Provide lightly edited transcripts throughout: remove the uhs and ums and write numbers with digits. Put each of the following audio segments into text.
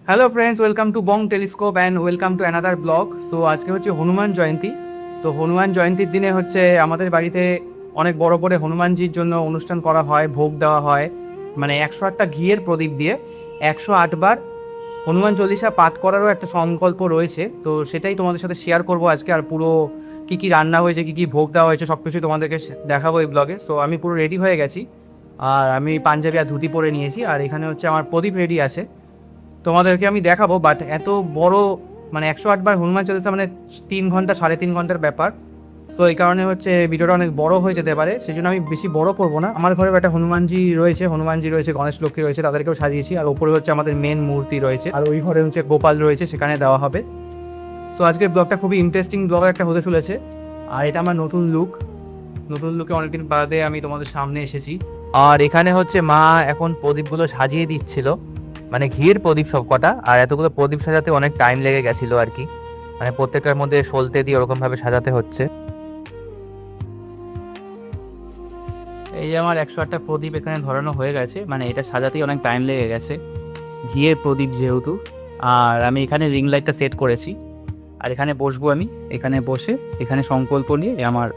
Hello friends, welcome to Bong telescope and welcome to another blog. So আজকে হচ্ছে হনুমান জয়ন্তী। তো হনুমান জয়ন্তীর দিনে হচ্ছে আমাদের বাড়িতে অনেক বড় করে হনুমানজির জন্য অনুষ্ঠান করা হয়, ভোগ দেওয়া হয়। মানে 108টা ঘিয়ের প্রদীপ দিয়ে 108বার হনুমান চল্লিশা পাঠ করারও একটা সংকল্প রয়েছে। তো সেটাই তোমাদের সাথে শেয়ার করব আজকে। আর পুরো কী কী রান্না হয়েছে, কী কী ভোগ দেওয়া হয়েছে, সব কিছুই তোমাদেরকে দেখাবো এই ব্লগে। সো আমি পুরো রেডি হয়ে গেছি, আর আমি পাঞ্জাবি আর ধুতি পরে নিয়েছি, আর এখানে হচ্ছে আমার প্রদীপ রেডি আছে, তোমাদেরকে আমি দেখাবো। বাট এত বড় মানে 108বার হনুমান চল্লিশা মানে 3 ঘন্টা 3.5 ঘন্টার ব্যাপার। সো এই কারণে হচ্ছে ভিডিওটা অনেক বড় হয়ে যেতে পারে, সেই জন্য আমি বেশি বড় করবো না। আমার ঘরে একটা হনুমানজি রয়েছে, গণেশ লক্ষ্মী রয়েছে, তাদেরকেও সাজিয়েছি। আর ওপরে হচ্ছে আমাদের মেন মূর্তি রয়েছে, আর ওই ঘরে হচ্ছে গোপাল রয়েছে, সেখানে দেওয়া হবে। সো আজকের ব্লগটা খুবই ইন্টারেস্টিং ব্লগ একটা হতে চলেছে। আর এটা আমার নতুন লুকে অনেকদিন বাদে আমি তোমাদের সামনে এসেছি। আর এখানে হচ্ছে মা এখন প্রদীপগুলো সাজিয়ে দিচ্ছিল, মানে ঘিয়ের প্রদীপ সব কটা। আর এতগুলো প্রদীপ সাজাতে অনেক টাইম লেগে গেছিল আর কি, মানে প্রত্যেকটার মধ্যে সলতে দিয়ে ওরকমভাবে সাজাতে হচ্ছে। এই যে আমার 108টা প্রদীপ এখানে ধরানো হয়ে গেছে, মানে এটা সাজাতেই অনেক টাইম লেগে গেছে, ঘিয়ের প্রদীপ যেহেতু। আর আমি এখানে রিং লাইটটা সেট করেছি, আর এখানে বসবো আমি। এখানে বসে এখানে সংকল্প নিয়ে আমার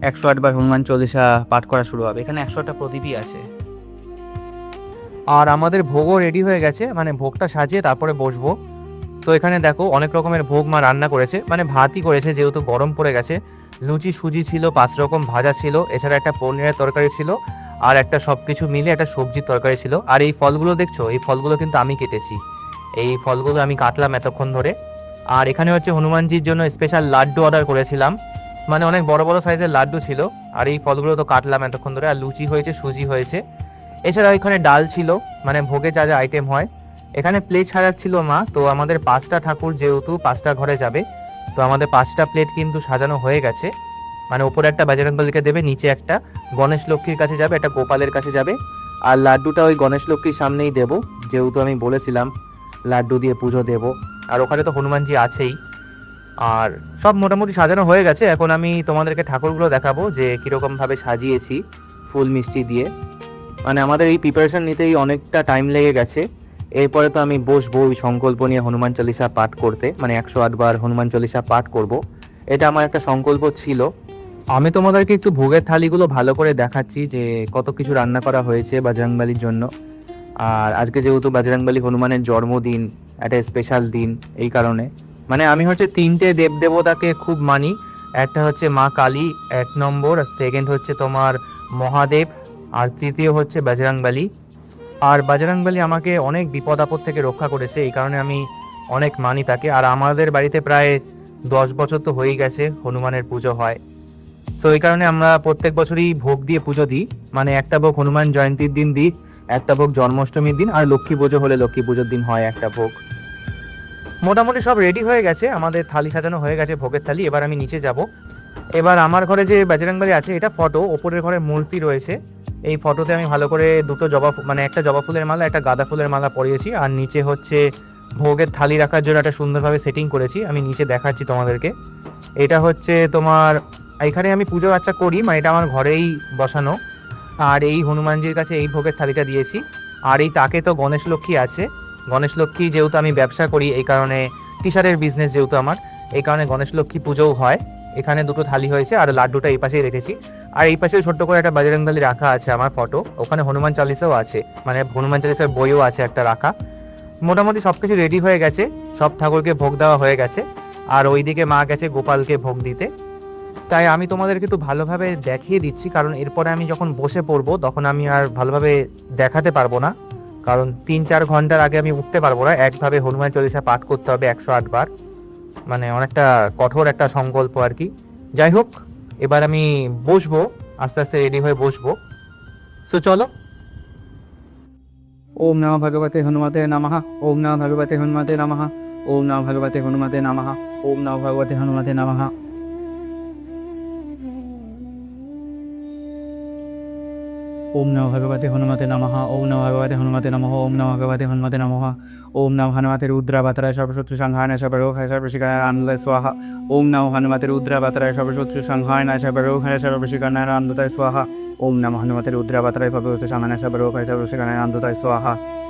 108বার হনুমান চল্লিশা পাঠ করা শুরু হবে। এখানে 108টা প্রদীপই আছে। আর আমাদের ভোগও রেডি হয়ে গেছে, মানে ভোগটা সাজিয়ে তারপরে বসবো। সো এখানে দেখো অনেক রকমের ভোগ মা রান্না করেছে, মানে ভাতই করেছে যেহেতু গরম পড়ে গেছে। লুচি সুজি ছিল, 5 রকম ভাজা ছিল, এছাড়া একটা পনিরের তরকারি ছিল, আর একটা সব কিছু মিলে একটা সবজির তরকারি ছিল। আর এই ফলগুলো দেখছো, এই ফলগুলো কিন্তু আমি কেটেছি। এই ফলগুলো আমি কাটলাম এতক্ষণ ধরে। আর এখানে হচ্ছে হনুমানজির জন্য স্পেশাল লাড্ডু অর্ডার করেছিলাম, মানে অনেক বড় বড় সাইজের লাড্ডু ছিল। আর এই ফলগুলো তো কাটলাম এতক্ষণ ধরে। আর লুচি হয়েছে, সুজি হয়েছে, এছাড়া এখানে ডাল ছিল, মানে ভোগে যা যা আইটেম হয়। এখানে প্লেট সাজাচ্ছিল মা। তো আমাদের 5টা ঠাকুর যেহেতু 5টা ঘরে যাবে, তো আমাদের 5টা প্লেট কিন্তু সাজানো হয়ে গেছে। মানে উপরে একটা বজরংবলীকে দেবে, নিচে একটা গণেশ লক্ষ্মীর কাছে যাবে, একটা গোপালের কাছে যাবে। আর লাড্ডুটা ওই গণেশ লক্ষ্মীর সামনেই দেবো, যেহেতু আমি বলেছিলাম লাড্ডু দিয়ে পুজো দেব। আর ওখানে তো হনুমানজি আছেই। আর সব মোটামুটি সাজানো হয়ে গেছে। এখন আমি তোমাদেরকে ঠাকুরগুলো দেখাবো যে কীরকমভাবে সাজিয়েছি ফুল মিষ্টি দিয়ে। মানে আমাদের এই প্রিপারেশন নিতেই অনেকটা টাইম লেগে গেছে। এরপরে তো আমি বসবো ওই সংকল্প নিয়ে হনুমান চল্লিশা পাঠ করতে, মানে 108বার হনুমান চল্লিশা পাঠ করব। এটা আমার একটা সংকল্প ছিল। আমি তোমাদেরকে একটু ভোগের থালিগুলো ভালো করে দেখাচ্ছি যে কত কিছু রান্না করা হয়েছে বজরংবলীর জন্য। আর আজকে যেহেতু বজরংবলী হনুমানের জন্মদিন, একটা স্পেশাল দিন, এই কারণে মানে আমি হচ্ছে 3টে দেবদেবতাকে খুব মানি। একটা হচ্ছে মা কালী 1 নম্বর, সেকেন্ড হচ্ছে তোমার মহাদেব, আর তৃতীয় হচ্ছে বজরংবলী। আর বজরংবলী আমাকে অনেক বিপদ আপদ থেকে রক্ষা করেছে, এই কারণে আমি অনেক মানি তাকে। আর আমাদের বাড়িতে প্রায় 10 বছর তো হয়েই গেছে হনুমানের পুজো হয়। সো এই কারণে আমরা প্রত্যেক বছরই ভোগ দিয়ে পুজো দিই, মানে একটা ভোগ হনুমান জয়ন্তীর দিন দিই, একটা ভোগ জন্মাষ্টমীর দিন, আর লক্ষ্মী পুজো হলে লক্ষ্মী পুজোর দিন হয় একটা ভোগ। মোটামুটি সব রেডি হয়ে গেছে, আমাদের থালি সাজানো হয়ে গেছে, ভোগের থালি। এবার আমি নিচে যাব। এবার আমার ঘরে যে বজরংবলী আছে এটা ফটো, ওপরের ঘরে মূর্তি রয়েছে। এই ফটোতে আমি ভালো করে দুটো মানে একটা জবা ফুলের মালা, একটা গাঁদা ফুলের মালা পরিয়েছি। আর নিচে হচ্ছে ভোগের থালি রাখার জন্য একটা সুন্দরভাবে সেটিং করেছি, আমি নিচে দেখাচ্ছি তোমাদেরকে। এটা হচ্ছে তোমার, এখানে আমি পুজো আচ্ছা করি, মানে এটা আমার ঘরেই বসানো। আর এই হনুমানজির কাছে এই ভোগের থালিটা দিয়েছি। আর এই তাকে তো গণেশ লক্ষ্মী আছে। গণেশ লক্ষ্মী যেহেতু আমি ব্যবসা করি, এই কারণে টিশার্টের বিজনেস যেহেতু আমার, এই কারণে গণেশ লক্ষ্মী পুজোও হয়। এখানে দুটো থালি হয়েছে, আর লাড্ডুটা এই পাশেই রেখেছি। আর এই পাশেও ছোট্ট করে একটা বজরংবলী রাখা আছে আমার ফটো, ওখানে হনুমান চালিসাও আছে, মানে হনুমান চালিসার বইও আছে একটা রাখা। মোটামুটি সব কিছু রেডি হয়ে গেছে, সব ঠাকুরকে ভোগ দেওয়া হয়ে গেছে। আর ওইদিকে মা গেছে গোপালকে ভোগ দিতে। তাই আমি তোমাদেরকে একটু ভালোভাবে দেখিয়ে দিচ্ছি, কারণ এরপরে আমি যখন বসে পড়বো তখন আমি আর ভালোভাবে দেখাতে পারবো না, কারণ 3-4 ঘন্টার আগে আমি উঠতে পারবো না। একভাবে হনুমান চল্লিশা পাঠ করতে হবে 108বার, মানে অনেকটা কঠোর একটা সংকল্প আর কি। যাই হোক, এবার আমি বসবো, আস্তে আস্তে রেডি হয়ে বসবো। সো চলো। ওম নমঃ ভগবতে হনুমতে নমঃ। ওম নমঃ ভগবতে হনুমতে নমঃ। ওম নমঃ ভগবতে হনুমতে নমঃ। ওম নমঃ ভগবতে হনুমতে নমঃ। ওম নমঃ ভগবতে হনুমতে নমঃ। ওম নমঃ ভগবতে হনুমতে নমঃ। ওম নমঃ ভগবতে হনুমতে নমঃ। ওম নমঃ হনুমতে রুদ্রাবতারায় সর্বশত্রু সংহারণায় সর্বরোগায় সর্বশিকায় আনন্দায় স্বাহা। ওম নমঃ হনুমতে রুদ্রাবতারায় সর্বশত্রু সংহারণায় সর্বরোগায় সর্বশিকায় আনন্দায় স্বাহা। ওম নমঃ হনুমতে রুদ্রাবতারায় সর্বশত্রু সংহারণায় সর্বরোগায় সর্বশিকায় আনন্দায় স্বাহা।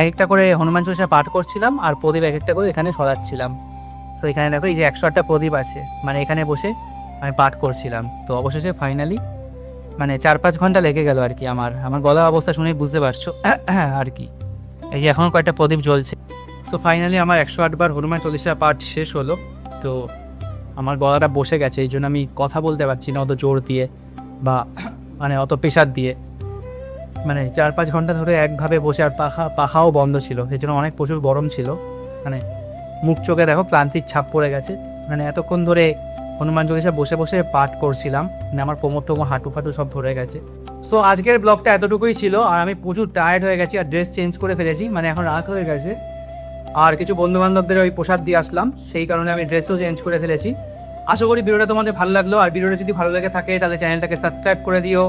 এক একটা করে হনুমান চল্লিশা পাঠ করছিলাম আর প্রদীপ এক একটা করে এখানে সরাচ্ছিলাম। সো এখানে দেখো এই যে 108টা প্রদীপ আছে, মানে এখানে বসে আমি পাঠ করছিলাম। তো অবশেষে ফাইনালি মানে 4-5 ঘন্টা লেগে গেল আর কি। আমার গলার অবস্থা শুনেই বুঝতে পারছো আর কি। এই যে এখন কয়েকটা প্রদীপ জ্বলছে। সো ফাইনালি আমার 108 বার হনুমান চল্লিশা পাঠ শেষ হলো। তো আমার গলাটা বসে গেছে, এই জন্য আমি কথা বলতে পারছি না অত জোর দিয়ে বা মানে অত প্রেশার দিয়ে। মানে 4-5 ঘন্টা ধরে একভাবে বসে, আর পাখাও বন্ধ ছিল, সেই জন্য অনেক প্রচুর গরম ছিল। মানে মুখ চোখে দেখো ক্লান্তির ছাপ পড়ে গেছে। মানে এতক্ষণ ধরে হনুমান চল্লিশা বসে বসে পাঠ করছিলাম, মানে আমার কোমর টোমর হাঁটু ফাটু সব ধরে গেছে। সো আজকের ব্লগটা এতটুকুই ছিল, আর আমি প্রচুর টায়ার্ড হয়ে গেছি আর ড্রেস চেঞ্জ করে ফেলেছি, মানে এখন রাত হয়ে গেছে। আর কিছু বন্ধু বান্ধবদের ওই প্রসাদ দিয়ে আসলাম, সেই কারণে আমি ড্রেসও চেঞ্জ করে ফেলেছি। আশা করি ভিডিওটা তোমাদের ভালো লাগলো, আর ভিডিওটা যদি ভালো লেগে থাকে তাহলে চ্যানেলটাকে সাবস্ক্রাইব করে দিও,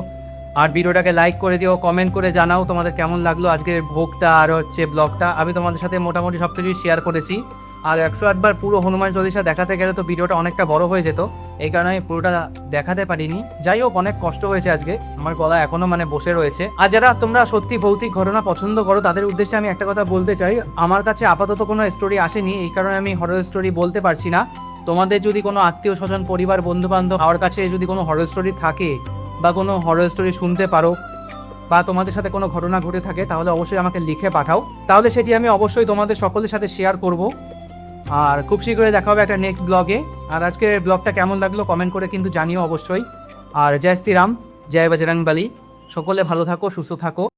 আর ভিডিওটাকে লাইক করে দিও, কমেন্ট করে জানাও তোমাদের কেমন লাগলো আজকের ভোগটা আর হচ্ছে ব্লগটা। আমি তোমাদের সাথে মোটামুটি সব কিছুই শেয়ার করেছি। আর 108 বার পুরো হনুমান চল্লিশা দেখাতে গেলে তো ভিডিওটা অনেকটা বড় হয়ে যেত, এই কারণে আমি পুরোটা দেখাতে পারিনি। যাই হোক, অনেক কষ্ট হয়েছে আজকে, আমার গলা এখনো মানে বসে রয়েছে। আর যারা তোমরা সত্যি ভৌতিক ঘটনা পছন্দ করো তাদের উদ্দেশ্যে আমি একটা কথা বলতে চাই, আমার কাছে আপাতত কোনো স্টোরি আসেনি, এই কারণে আমি হরর স্টোরি বলতে পারছি না। তোমাদের যদি কোনো আত্মীয় স্বজন, পরিবার, বন্ধু বান্ধব আমার কাছে যদি কোনো হরর স্টোরি থাকে বা কোনো হরর স্টোরি শুনতে পারো, বা তোমাদের সাথে কোনো ঘটনা ঘটে থাকে, তাহলে অবশ্যই আমাকে লিখে পাঠাও, তাহলে সেটি আমি অবশ্যই তোমাদের সকলের সাথে শেয়ার করব। আর খুব শীঘ্রই দেখা হবে একটা নেক্সট ব্লগে। আর আজকের ব্লগটা কেমন লাগলো কমেন্ট করে কিন্তু জানিও অবশ্যই। আর জয় শ্রীরাম, জয় বজরংবলী, সকলে ভালো থাকো, সুস্থ থাকো।